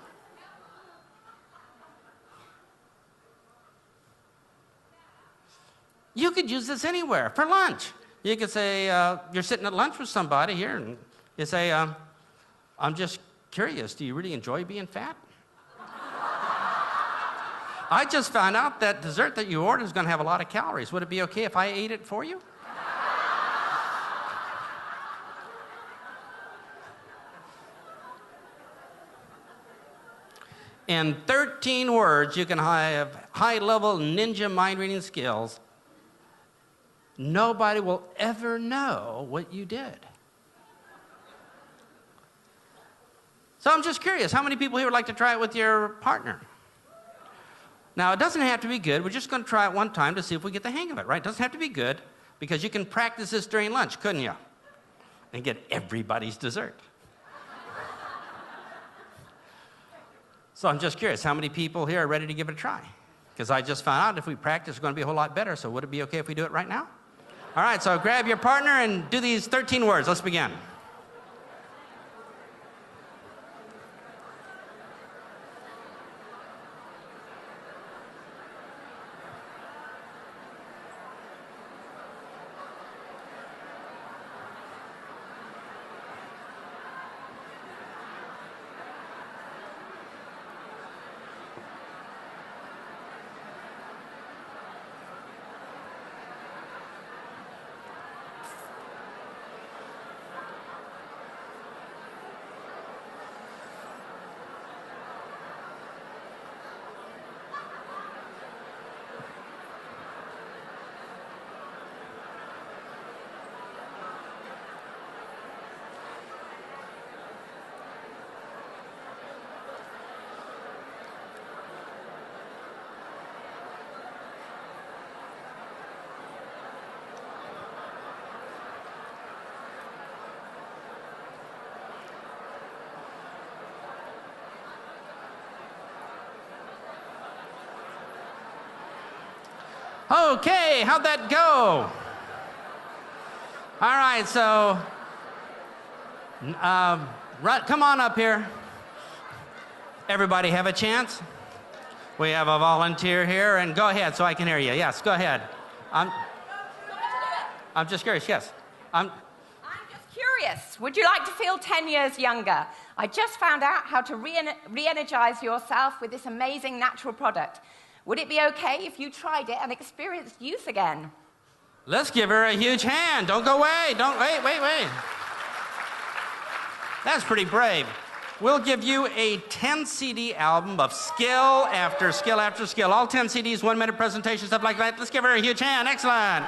[SPEAKER 2] You could use this anywhere, for lunch. You could say, you're sitting at lunch with somebody here, and you say, I'm just curious, do you really enjoy being fat? I just found out that dessert that you ordered is going to have a lot of calories. Would it be okay if I ate it for you? In 13 words, you can have high-level ninja mind-reading skills. Nobody will ever know what you did. So I'm just curious, how many people here would like to try it with your partner? Now, it doesn't have to be good. We're just going to try it one time to see if we get the hang of it, right? It doesn't have to be good, because you can practice this during lunch, couldn't you? And get everybody's dessert. So I'm just curious, how many people here are ready to give it a try? Because I just found out if we practice, it's going to be a whole lot better. So would it be okay if we do it right now? All right, so grab your partner and do these 13 words. Let's begin. Okay, how'd that go? All right, so come on up here. Everybody have a chance? We have a volunteer here, and go ahead so I can hear you. Yes, go ahead. I'm just curious, yes.
[SPEAKER 3] I'm just curious. Would you like to feel 10 years younger? I just found out how to re-energize yourself with this amazing natural product. Would it be okay if you tried it and experienced youth again?
[SPEAKER 2] Let's give her a huge hand. Don't go away. Don't wait. That's pretty brave. We'll give you a 10 CD album of skill after skill after skill. All 10 CDs, 1 minute presentation, stuff like that. Let's give her a huge hand. Excellent.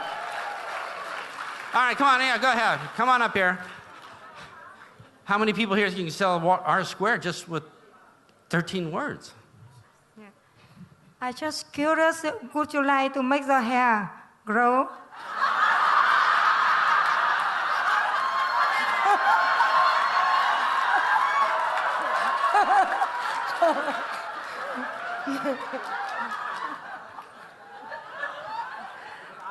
[SPEAKER 2] All right, come on, yeah, go ahead. Come on up here. How many people here can sell R squared just with 13 words?
[SPEAKER 4] I just curious, would you like to make the hair grow?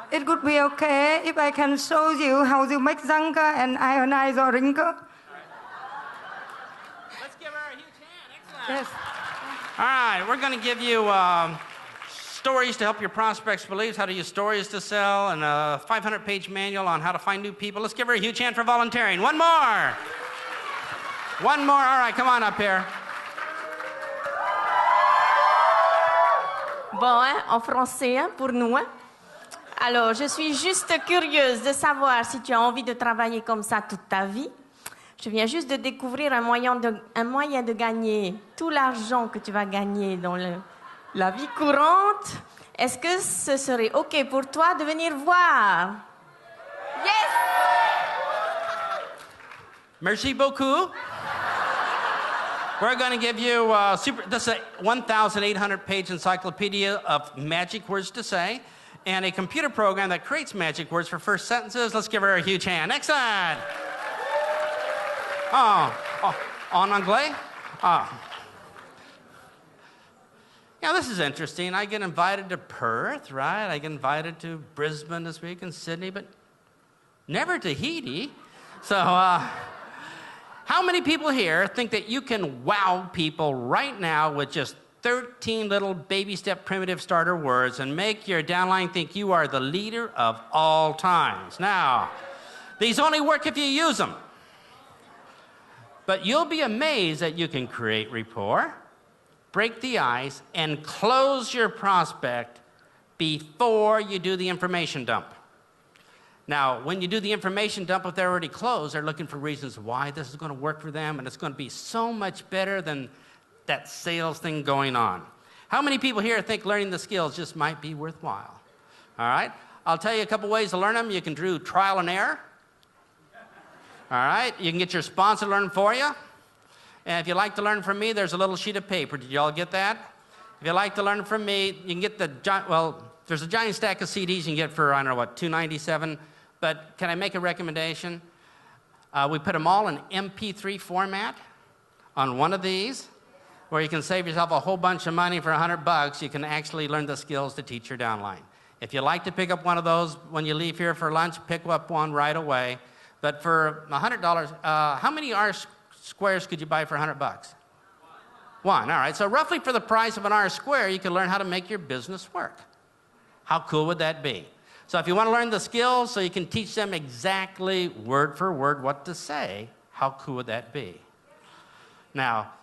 [SPEAKER 4] It would be okay if I can show you how to make younger and ionize the wrinkle.
[SPEAKER 2] Let's give her a huge hand. Excellent.
[SPEAKER 4] Yes.
[SPEAKER 2] All right, we're going to give you stories to help your prospects' beliefs, how to use stories to sell, and a 500-page manual on how to find new people. Let's give her a huge hand for volunteering. One more. One more. All right, come on up here.
[SPEAKER 5] Bon, hein, en français, hein, pour nous. Hein. Alors, je suis juste curieuse de savoir si tu as envie de travailler comme ça toute ta vie. Je viens juste de découvrir un moyen de gagner tout l'argent que tu vas gagner dans la vie courante. Est-ce que ce serait OK pour toi de venir voir?
[SPEAKER 3] Yes!
[SPEAKER 2] Merci beaucoup. We're going to give you this is a 1,800-page encyclopedia of magic words to say and a computer program that creates magic words for first sentences. Let's give her a huge hand. Excellent. Oh. En anglais? Yeah, this is interesting. I get invited to Perth, right? I get invited to Brisbane this week and Sydney, but never Tahiti. So, how many people here think that you can wow people right now with just 13 little baby step primitive starter words and make your downline think you are the leader of all times? Now, these only work if you use them. But you'll be amazed that you can create rapport, break the ice, and close your prospect before you do the information dump. Now, when you do the information dump, if they're already closed, they're looking for reasons why this is going to work for them, and it's going to be so much better than that sales thing going on. How many people here think learning the skills just might be worthwhile? All right? I'll tell you a couple ways to learn them. You can do trial and error. All right? You can get your sponsor to learn for you. And if you like to learn from me, there's a little sheet of paper. Did you all get that? If you like to learn from me, you can get there's a giant stack of CDs you can get for, I don't know what, $2.97. But can I make a recommendation? We put them all in MP3 format on one of these, where you can save yourself a whole bunch of money for $100. You can actually learn the skills to teach your downline. If you like to pick up one of those when you leave here for lunch, pick up one right away. But for $100, how many R-squares could you buy for $100? One. All right. So roughly for the price of an R-square, you can learn how to make your business work. How cool would that be? So if you want to learn the skills so you can teach them exactly word for word what to say, how cool would that be? Now,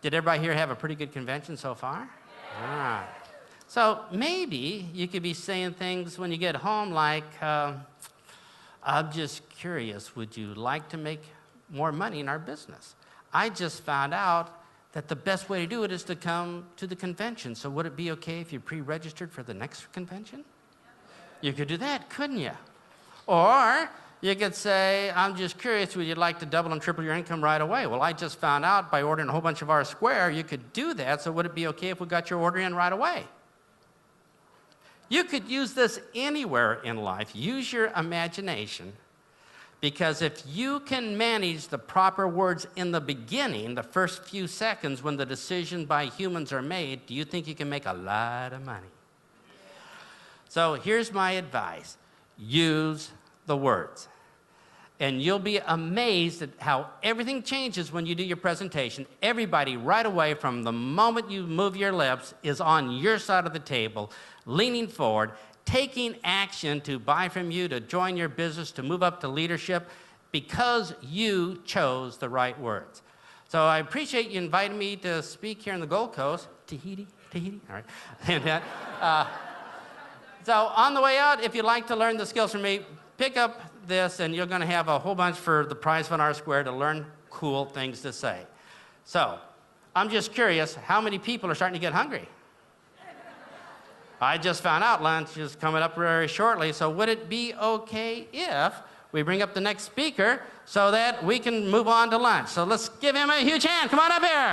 [SPEAKER 2] did everybody here have a pretty good convention so far? Yeah. All right. So maybe you could be saying things when you get home like, I'm just curious, would you like to make more money in our business? I just found out that the best way to do it is to come to the convention. So would it be okay if you pre-registered for the next convention? You could do that, couldn't you? Or you could say, I'm just curious, would you like to double and triple your income right away? Well, I just found out by ordering a whole bunch of R-square, you could do that, so would it be okay if we got your order in right away? You could use this anywhere in life. Use your imagination. Because if you can manage the proper words in the beginning, the first few seconds when the decision by humans are made, do you think you can make a lot of money? So here's my advice. Use the words. And you'll be amazed at how everything changes when you do your presentation. Everybody right away from the moment you move your lips is on your side of the table, leaning forward, taking action to buy from you, to join your business, to move up to leadership, because you chose the right words. So I appreciate you inviting me to speak here in the Gold Coast. Tahiti, all right. And so on the way out, if you'd like to learn the skills from me, pick up this, and you're going to have a whole bunch for the price of an R-square to learn cool things to say. So I'm just curious, how many people are starting to get hungry? I just found out lunch is coming up very shortly, so would it be okay if we bring up the next speaker so that we can move on to lunch? So let's give him a huge hand. Come on up here.